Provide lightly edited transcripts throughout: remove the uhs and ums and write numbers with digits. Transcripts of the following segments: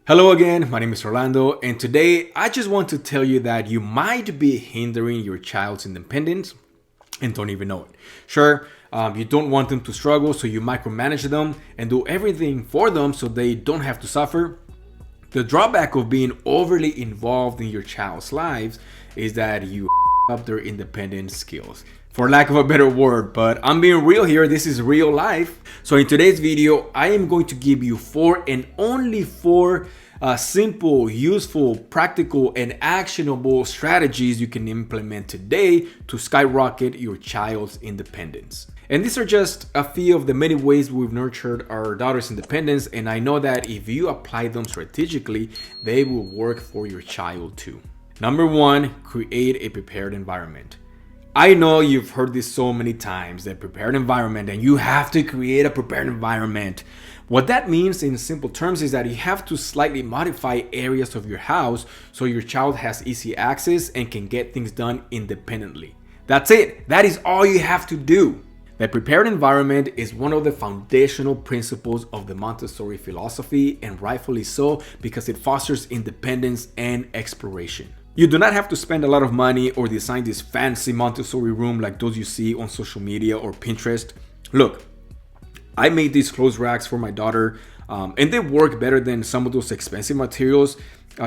Hello again, my name is Orlando, and today I just want to tell you that you might be hindering your child's independence and don't even know it. Sure, you don't want them to struggle, so you micromanage them and do everything for them so they don't have to suffer. The drawback of being overly involved in your child's lives is that you up their independent skills, for lack of a better word. But I'm being real here. This is real life. So in today's video, I am going to give you four and only four simple, useful, practical, and actionable strategies you can implement today to skyrocket your child's independence. And these are just a few of the many ways we've nurtured our daughter's independence, and I know that if you apply them strategically, they will work for your child too. Number one, create a prepared environment. I know you've heard this so many times, that prepared environment, and you have to create a prepared environment. What that means in simple terms is that you have to slightly modify areas of your house so your child has easy access and can get things done independently. That's it. That is all you have to do. The prepared environment is one of the foundational principles of the Montessori philosophy, and rightfully so, because it fosters independence and exploration. You do not have to spend a lot of money or design this fancy Montessori room like those you see on social media or Pinterest. Look, I made these clothes racks for my daughter, and they work better than some of those expensive materials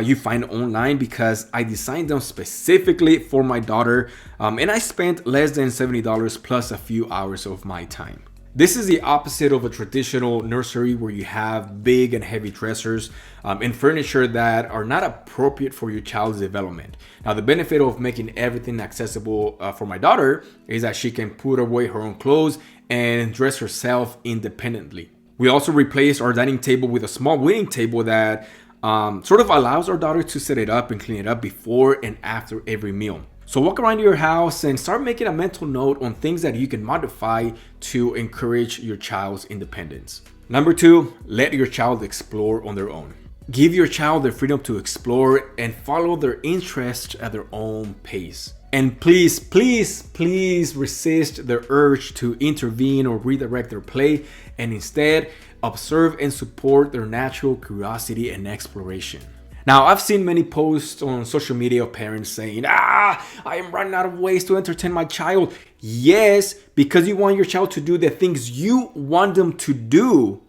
you find online because I designed them specifically for my daughter, and I spent less than $70 plus a few hours of my time. This is the opposite of a traditional nursery where you have big and heavy dressers and furniture that are not appropriate for your child's development. Now, the benefit of making everything accessible for my daughter is that she can put away her own clothes and dress herself independently. We also replaced our dining table with a small waiting table that sort of allows our daughter to set it up and clean it up before and after every meal. So walk around your house and start making a mental note on things that you can modify to encourage your child's independence. Number two, let your child explore on their own. Give your child the freedom to explore and follow their interests at their own pace. And please, please, please resist the urge to intervene or redirect their play, and instead observe and support their natural curiosity and exploration. Now, I've seen many posts on social media of parents saying, I am running out of ways to entertain my child. Yes, because you want your child to do the things you want them to do.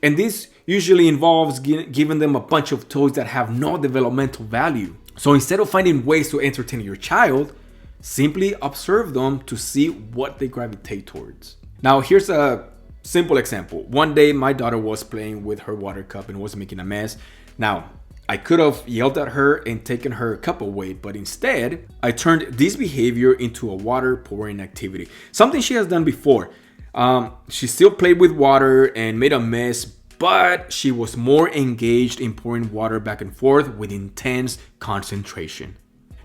And this usually involves giving them a bunch of toys that have no developmental value. So instead of finding ways to entertain your child, simply observe them to see what they gravitate towards. Now, here's a simple example. One day, my daughter was playing with her water cup and was making a mess. Now, I could have yelled at her and taken her cup away, but instead, I turned this behavior into a water pouring activity. Something she has done before. She still played with water and made a mess, but she was more engaged in pouring water back and forth with intense concentration.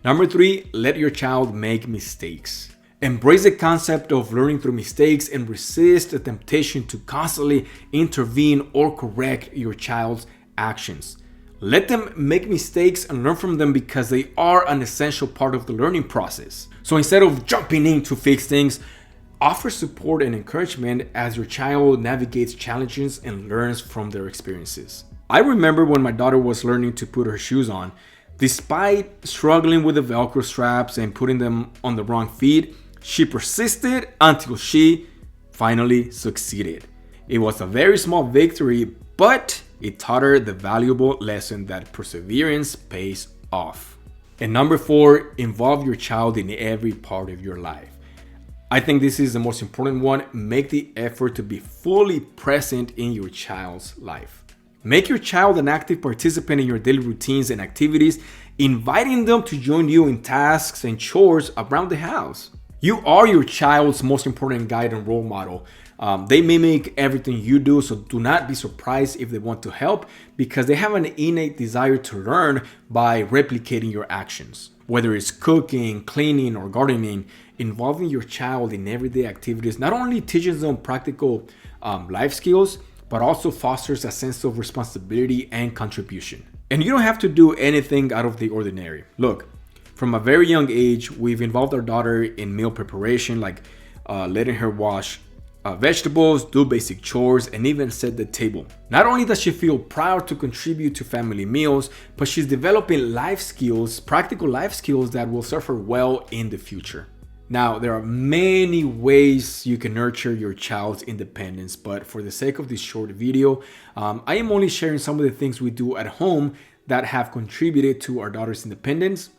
Number three, let your child make mistakes. Embrace the concept of learning through mistakes and resist the temptation to constantly intervene or correct your child's actions. Let them make mistakes and learn from them because they are an essential part of the learning process. So instead of jumping in to fix things, offer support and encouragement as your child navigates challenges and learns from their experiences. I remember when my daughter was learning to put her shoes on. Despite struggling with the Velcro straps and putting them on the wrong feet, she persisted until she finally succeeded. It was a very small victory, but it taught her the valuable lesson that perseverance pays off. And number four, involve your child in every part of your life. I think this is the most important one. Make the effort to be fully present in your child's life. Make your child an active participant in your daily routines and activities, inviting them to join you in tasks and chores around the house. You are your child's most important guide and role model. They mimic everything you do, so do not be surprised if they want to help because they have an innate desire to learn by replicating your actions. Whether it's cooking, cleaning, or gardening, involving your child in everyday activities not only teaches them practical life skills, but also fosters a sense of responsibility and contribution. And you don't have to do anything out of the ordinary. Look, from a very young age, we've involved our daughter in meal preparation, like letting her wash vegetables, do basic chores, and even set the table. Not only does she feel proud to contribute to family meals, but she's developing life skills, practical life skills that will serve her well in the future. Now, there are many ways you can nurture your child's independence, but for the sake of this short video, I am only sharing some of the things we do at home that have contributed to our daughter's independence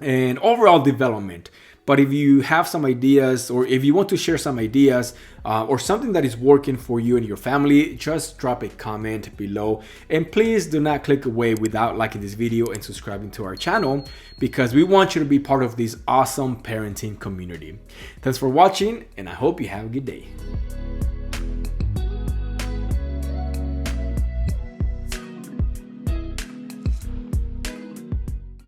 and overall development. But if you have some ideas, or if you want to share some ideas or something that is working for you and your family, just drop a comment below. And please do not click away without liking this video and subscribing to our channel, because we want you to be part of this awesome parenting community. Thanks for watching, and I hope you have a good day.